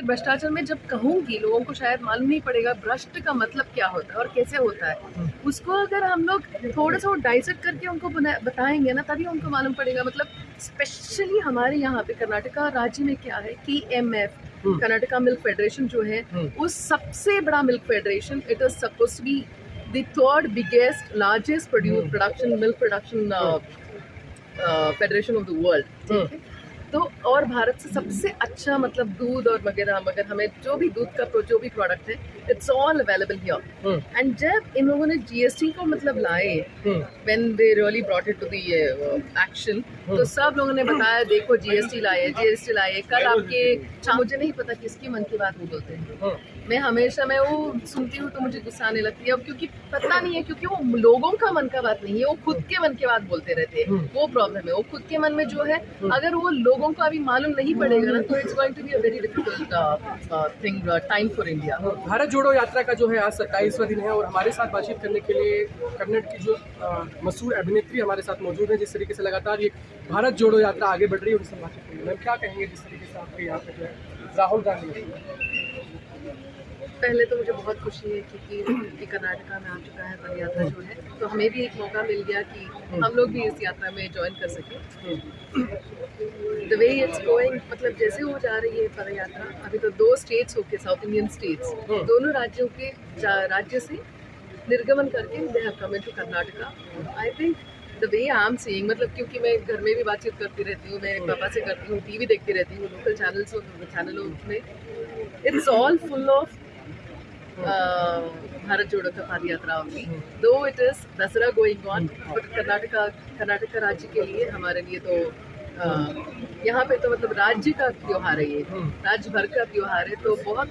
भ्रष्टाचार में जब कहूँगी लोगों को शायद मालूम नहीं पड़ेगा भ्रष्ट का मतलब क्या होता है और कैसे होता है। उसको अगर हम लोग थोड़ा सा डाइसेक्ट करके उनको बताएंगे ना तभी उनको मालूम पड़ेगा। मतलब स्पेशली हमारे यहाँ पे कर्नाटका राज्य में क्या है कि KMF कर्नाटका मिल्क फेडरेशन जो है वो सबसे बड़ा milk federation. It is suppose to be the third biggest largest production milk production federation of the world. ठीक है, तो और भारत से सबसे अच्छा मतलब दूध और वगैरह मगर हमें जो भी दूध का जो भी प्रोडक्ट है it's all available here. And जब इन लोगों ने GST को मतलब लाए when they really brought it to the action, तो सब लोगों ने बताया देखो GST लाए कल आपके मुझे नहीं पता किसकी मन की बात वो बोलते हैं। मैं वो सुनती हूँ तो मुझे गुस्सा आने लगती है क्योंकि पता नहीं है, क्योंकि वो लोगों का मन का बात नहीं है, वो खुद के मन की बात बोलते रहते हैं। वो प्रॉब्लम है, वो खुद के मन में जो है अगर वो लोगों को अभी मालूम नहीं पड़ेगा ना तो it's going to be a very difficult thing time for India. Bharat Jodo Yatra का जो है आज 27वां दिन है और हमारे साथ बातचीत करने के लिए कन्नड़ की जो मशहूर अभिनेत्री हमारे साथ मौजूद है। जिस तरीके से लगातार ये भारत जोड़ो यात्रा आगे बढ़ रही है उनसे बातचीत करेंगे। मैम क्या कहेंगे जिस तरीके से आपके यहाँ पे जो है राहुल गांधी? पहले तो मुझे बहुत खुशी है क्योंकि कर्नाटका में आ चुका है पद यात्रा जो है, तो हमें भी एक मौका मिल गया कि हम लोग भी इस यात्रा में ज्वाइन कर सकें। द वे इट्स गोइंग, मतलब जैसे हो जा रही है पद यात्रा, अभी तो 2 स्टेट्स होके साउथ इंडियन स्टेट्स दोनों राज्यों के राज्य से निर्गमन करके they have come into Karnataka. I think the way I am seeing, मतलब क्योंकि मैं घर में भी बातचीत करती रहती हूँ, मैं पापा से करती हूँ, TV देखती रहती हूँ, लोकल चैनलों में it's all full of Bharat Jodo का पद यात्रा होगी। Though it is Dussehra going on, but Karnataka राज्य के लिए हमारे लिए तो यहाँ पे तो मतलब राज्य का त्योहार है, ये राज्य भर का त्योहार है, तो बहुत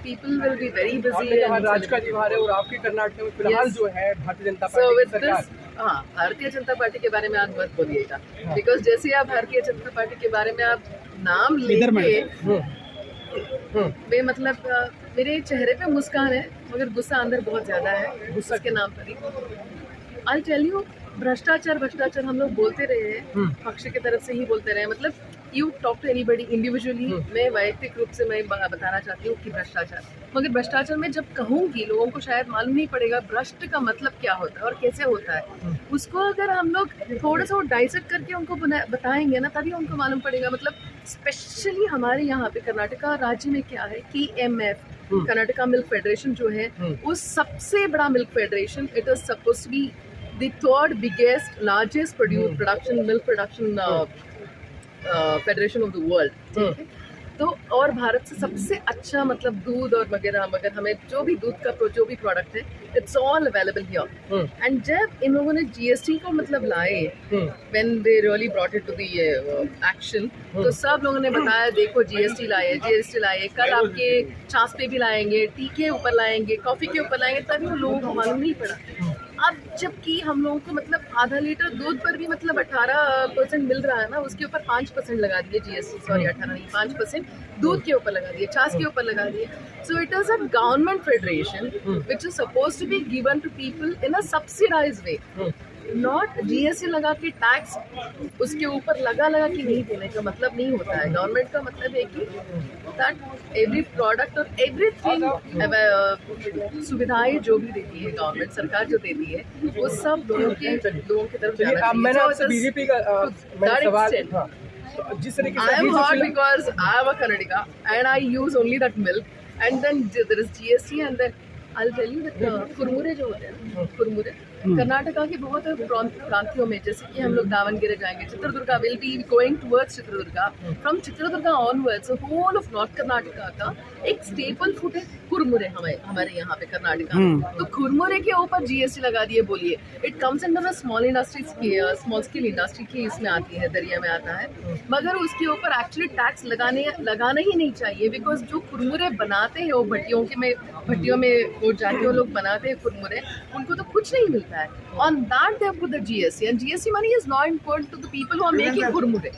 people will be very busy. राज्य का त्योहार है और आपके कर्नाटक में फिलहाल जो है भारतीय जनता पार्टी की सरकार। हाँ, भारतीय जनता पार्टी के बारे में आज मत बोलिएगा, बिकॉज जैसे आप भारतीय जनता पार्टी के बारे में आप नाम लेंगे मैं मतलब मेरे चेहरे पे मुस्कान है मगर गुस्सा अंदर बहुत ज्यादा है गुस्सा के नाम पर ही। आई टेल यू, भ्रष्टाचार हम लोग बोलते रहे हैं, पक्ष की तरफ से ही बोलते रहे, मतलब you talk to anybody individually. मैं वैयक्तिक रूप से मैं बताना चाहती हूँ कि भ्रष्टाचार, मगर भ्रष्टाचार में जब कहूँगी लोगों को शायद मालूम नहीं पड़ेगा भ्रष्ट का मतलब क्या होता है और कैसे होता है। उसको अगर हम लोग थोड़ा सा डाइसेक्ट करके उनको बताएंगे ना तभी उनको मालूम पड़ेगा। मतलब स्पेशली हमारे यहाँ पे कर्नाटका राज्य में क्या है कि KMF कर्नाटका मिल्क फेडरेशन जो है वो सबसे बड़ा milk federation. It is suppose to be the third biggest largest production milk production federation of the world. ठीक है, तो और भारत से सबसे अच्छा मतलब दूध और वगैरह मगर हमें जो भी दूध का जो भी प्रोडक्ट है it's all available here. And जब इन लोगों ने GST को मतलब लाए when they really brought it to the action, तो सब लोगों ने बताया देखो GST लाए कल आपके छाछ पे भी लाएंगे, टी के ऊपर लाएंगे, कॉफी के ऊपर लाएंगे, तभी वो लोगों को मालूम नहीं पड़ा। अब जबकि हम लोगों को मतलब आधा लीटर दूध पर भी मतलब 18% मिल रहा है ना, उसके ऊपर 5% लगा दिए GST, सॉरी 18 नहीं 5% दूध के ऊपर लगा दिए, छाछ के ऊपर लगा दिए। So it is a government federation which is suppose to be given to people in a subsidised way, not GST लगा के टैक्स उसके ऊपर लगा के नहीं देने का मतलब नहीं होता है। गवर्नमेंट का मतलब है कि दैट एवरी प्रोडक्ट और एवरीथिंग सुविधाएं जो भी देती है गवर्नमेंट सरकार जो देती है वो सब लोगों की तरफ जाना चाहिए। मैंने आपसे बीजेपी का सवाल, जिस तरीके से I am hot because I am a Kannadiga and I use only that milk, and then there is GST, and then I'll tell you that कुरमुरे जो होते हैं ना, कुरमुरे कर्नाटका के बहुत प्रांतियों में, जैसे कि हम लोग दावनगिरी जाएंगे, Chitradurga will be going towards Chitradurga, from Chitradurga onwards whole of north Karnataka का एक स्टेपल फूड है कुरमुरे हमारे यहाँ पे कर्नाटका। तो कुरमुरे के ऊपर GST लगा दिए, बोलिए it comes under the small scale industry की इसमें आती है, दरिया में आता है, मगर उसके ऊपर एक्चुअली टैक्स लगाना ही नहीं चाहिए, बिकॉज जो कुरमुरे बनाते हैं वो भट्टियों में वो जाके वो लोग बनाते हैं कुरमुरे, उनको तो कुछ नहीं मिलता है। On that they put the GST, and GST money is not important to the people who are making कुरमुरे।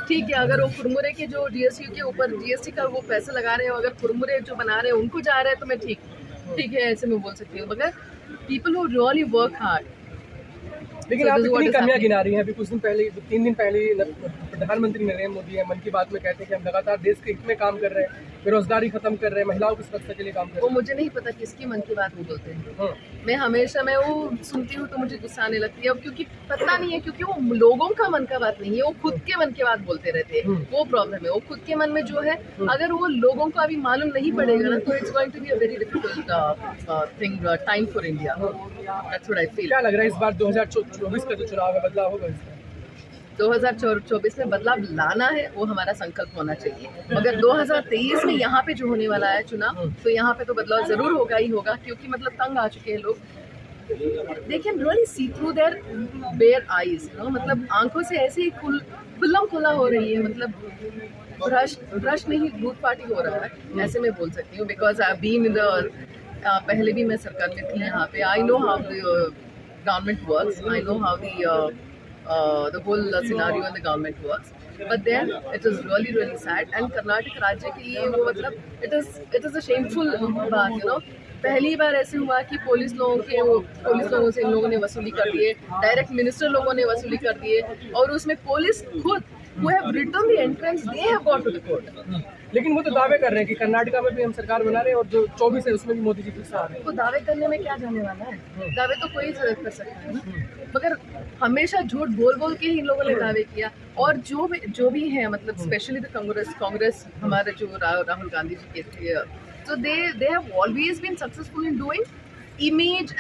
ठीक है, अगर वो कुरमुरे के जो GST के ऊपर GST का वो पैसा लगा रहे हो, अगर कुरमुरे जो बना रहे हैं उनको जा रहे हैं तो मैं ठीक है ऐसे मैं बोल सकती हूँ, मगर people who really work hard। लेकिन आप कितनी कमियां गिना रही हैं? अभी कुछ दिन पहले 3 दिन पहले प्रधानमंत्री नरेंद्र मोदी है, मन की बात में कहते हैं कि हम लगातार देश के हित में काम कर रहे हैं, बेरोजगारी खत्म कर रहे हैं, महिलाओं की सुरक्षा के लिए काम कर वो रहे मुझे नहीं पता किसकी मन की बात वो बोलते हैं। हैं। मैं वो सुनती हूँ तो मुझे गुस्सा आने लगती है, अब क्योंकि पता नहीं है, क्योंकि वो लोगों का मन का बात नहीं है, वो खुद के मन की बात बोलते रहते हैं। वो प्रॉब्लम है, वो खुद के मन में जो है, अगर वो लोगों को अभी मालूम नहीं पड़ेगा ना, तो it's going to be a very difficult thing time for India. That's what I feel. क्या लग रहा है इस बार 2024 का जो चुनाव है बदलाव होगा इसमें? 2024 में बदलाव लाना है, वो हमारा संकल्प होना चाहिए। मगर 2023 में यहाँ पे जो होने वाला है चुनाव, तो यहाँ पे तो बदलाव जरूर होगा ही होगा, क्योंकि मतलब तंग आ चुके हैं लोग। They can really see through their bare eyes, you know, मतलब आंखों से ऐसे ही खुल्लम खुला हो रही है, मतलब ब्रश नहीं दूध पार्टी हो रहा है, ऐसे मैं बोल सकती हूँ। Because I been in the पहले भी मैं सरकार में थी यहाँ पे। I know how the government works, I know how the whole scenario in the government works, but then it is really sad, and Karnataka राज्य के लिए वो मतलब it is a shameful बात, you know। पहली बार ऐसे हुआ कि पुलिस लोगों से इन लोगों ने वसूली कर दिए, डायरेक्ट मिनिस्टर लोगों ने वसूली कर दिए, और उसमें पुलिस खुद who have written the entrance, they have got to the court। लेकिन वो तो दावे कर रहे हैं कि कर्नाटका में भी हम सरकार बना रहे हैं और जो 24 है उसमें भी मोदी जी फिर से आ रहे हैं। तो दावे करने में क्या जाने वाला है? दावे तो कोई कर सकता है ना, मगर हमेशा झूठ बोल बोल के ही इन लोगों ने दावे किया। और जो भी है, मतलब स्पेशली द कांग्रेस हमारे जो राहुल गांधी जी के थे, so they have always been successful in doing image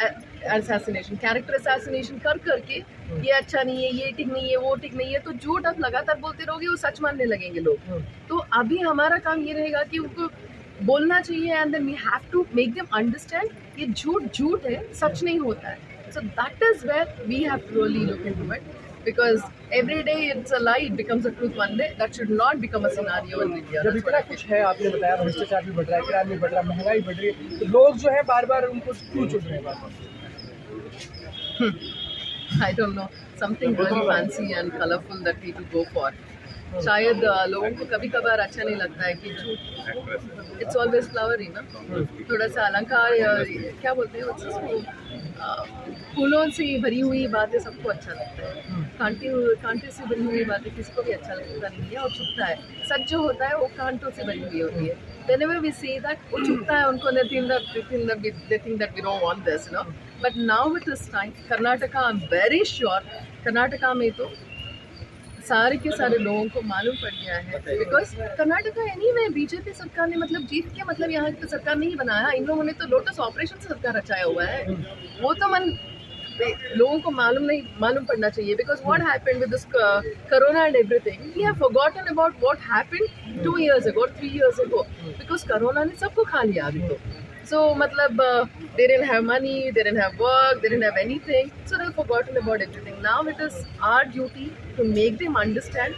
assassination, character assassination करके ये अच्छा नहीं है, ये ठीक नहीं है, वो ठीक नहीं है, तो झूठ आप लगातार बोलते रहोगे, वो सच मानने लगेंगे लोग। तो अभी हमारा काम ये रहेगा कि उनको बोलना चाहिए, and then we have to make them understand ये झूठ है, सच नहीं होता है। So that is where we have to really look into it, because every day it's a lie, it becomes a truth one day. That should not become a scenario in India. जब इतना कुछ है, आपने बताया भ्रष्टाचार भी बढ़ रहा है, क्राइम भी बढ़ रहा है, महंगाई बढ़ रही है, तो लोग जो है बार बार उनको क्यों चुन रहे हैं बार-बार? I don't know, something really fancy and colorful that people go for. शायद लोगों को कभी कभार अच्छा नहीं लगता है कि झूठ, इट्स ऑलवेज फ्लावरी ना, थोड़ा सा अलंकार, क्या बोलते हैं उसको, फूलों से भरी हुई बातें सबको अच्छा लगता है, कांटे से भरी हुई बातें किसी को भी अच्छा लगता नहीं है, और छुपता है। सच जो होता है वो कांटों से भरी हुई होती है। Whenever we say that, वो छुपता है, उनको they think that we don't want this, you know. But now it is time. Karnataka, I'm very sure, Karnataka में तो सारे के सारे लोगों को मालूम पड़ गया है, बिकॉज कर्नाटका एनीवे बीजेपी सरकार ने मतलब जीत के मतलब यहाँ की सरकार नहीं बनाया, इन लोगों ने तो लोटस ऑपरेशन से सरकार रचाया हुआ है। वो तो लोगों को मालूम पड़ना चाहिए, because what happened with this corona and everything, we have forgotten about what happened 2 years ago, 3 years ago, because corona ने सबको खा लिया अभी तो। So मतलब they didn't have money, they didn't have work, they didn't have anything, so they've forgotten about everything. Now it is our duty to make them understand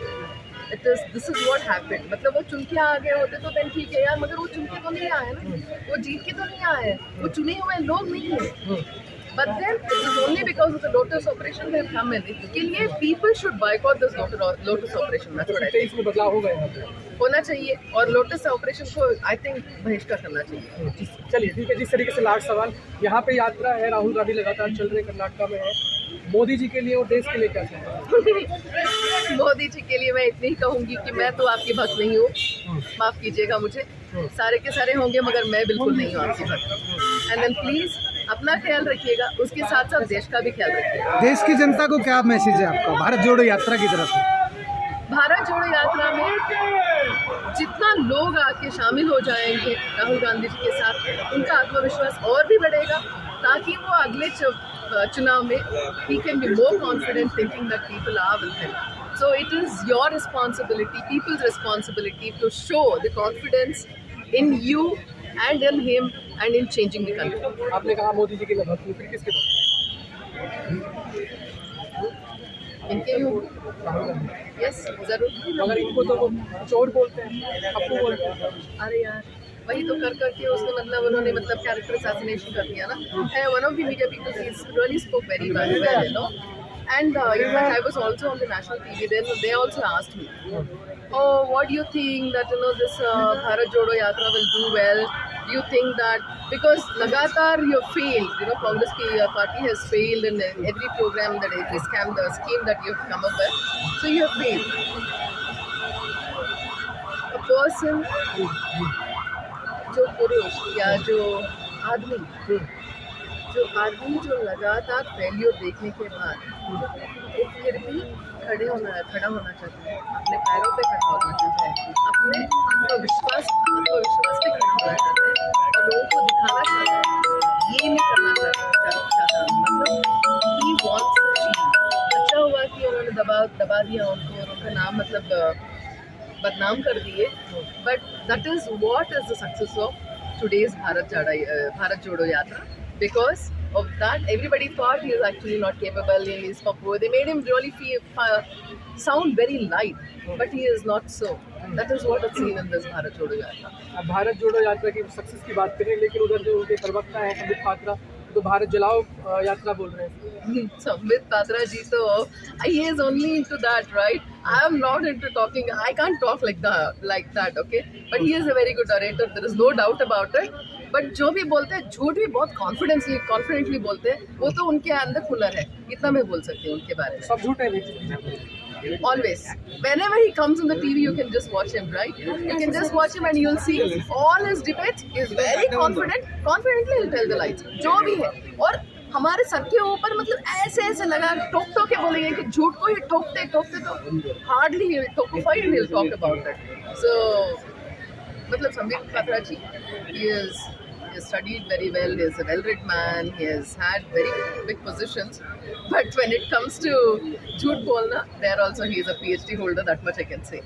this is what happened. मतलब वो चुन के आ गए होते तो then ठीक है यार, मगर वो चुन के तो नहीं आए ना, वो जीत के तो नहीं आए, वो चुने हुए लोग नहीं हैं। But then it is only because of the Lotus operation they have come in. इसके लिए people should boycott this Lotus operation. That's what I think. इसमें बदलाव होगा यहाँ पे, होना चाहिए, और लोटस ऑपरेशन को आई थिंक बहिष्कार करना चाहिए। चलिए ठीक है। जिस तरीके से लास्ट सवाल, यहाँ पे यात्रा है, राहुल गांधी लगातार चल रहे कर्नाटका में है, मोदी जी के लिए और देश के लिए क्या चाहिए? मोदी जी के लिए मैं इतनी ही कहूँगी कि मैं तो आपकी भक्त नहीं हूँ, माफ़ कीजिएगा मुझे, सारे के सारे होंगे मगर मैं बिल्कुल नहीं हूँ आपकी भक्त। एंड देन प्लीज़ अपना ख्याल रखिएगा, उसके साथ साथ देश का भी ख्याल रखिएगा। देश की जनता को क्या मैसेज है आपका भारत जोड़ो यात्रा की तरफ से? भारत जोड़ो यात्रा में जितना लोग आके शामिल हो जाएंगे राहुल गांधी जी के साथ, उनका आत्मविश्वास और भी बढ़ेगा, ताकि वो अगले चुनाव में he can be more confident thinking that people are with him. So it is your responsibility, people's responsibility, to show the confidence in you and in him and in changing the country. आपने कहा मोदी जी के मैं भक्त हूँ, फिर किसके भक्त हैं? इनके ही हूँ। यस जरूर। मगर इनको तो वो चोर बोलते हैं, पप्पू बोलते हैं। अरे यार वही तो कर करके उसने मतलब उन्होंने मतलब कैरेक्टर असैसिनेशन कर दिया ना। And one of the media people really spoke very well, you know. And in fact, I was also on the national TV. Then they also asked me, "Oh, what do you think that this Bharat Jodo Yatra will do well? Do you think that because लगातार you failed, you know, Congress की party has failed in every program that every scheme that you have come up with, so you have failed. A person, जो पुरुष या जो आदमी जो लगातार failure देखने के बाद वो फिर भी खड़ा होना चाहता है, अपने पैरों पे खड़ा होना चाहता है, अपने आत्मविश्वास पे खड़ा होना चाहता है और लोगों को दिखाना चाहता है, ये नहीं करना चाहता मतलब ही वॉन्ट्स टू अचीव। अच्छा हुआ कि उन्होंने दबा दिया उनको और उनका नाम मतलब बदनाम कर दिए, but that is what is the success of today's Bharat Jodo Yatra. Because of that, everybody thought he is actually not capable and he's poor. They made him really sound very light, but he is not so. That is what I've seen in this Bharat Jodo Yatra. अब भारत जोड़ो यात्रा की success की बात करें, लेकिन उधर जो उनके प्रवक्ता हैं संबित पात्रा तो भारत जलाओ यात्रा बोल रहे हैं। Sambit Patra ji, so he is only into that, right? I am not into talking. I can't talk like that, okay? But he is a very good orator. There is no doubt about it. But जो भी बोलते हैं झूठ भी बहुत confidently बोलते हैं, वो तो उनके अंदर हुनर है, इतना मैं बोल सकती हूँ उनके बारे में। सब झूठ है Always. Whenever he comes on the TV, you can just watch him, right? You can just watch him and you'll see all his debates. He is very confident. Confidently he'll tell the lies. जो भी है, और हमारे sir के ऊपर मतलब ऐसे लगा टोक के बोलेंगे कि झूठ को ही टोकते तो hardly he'll talk and he'll talk about it. So मतलब संबित पात्रा जी, he has studied very well, he is a well-read man, he has had very big positions, but when it comes to jhoot bolna, there also he is a PhD holder, that much I can say.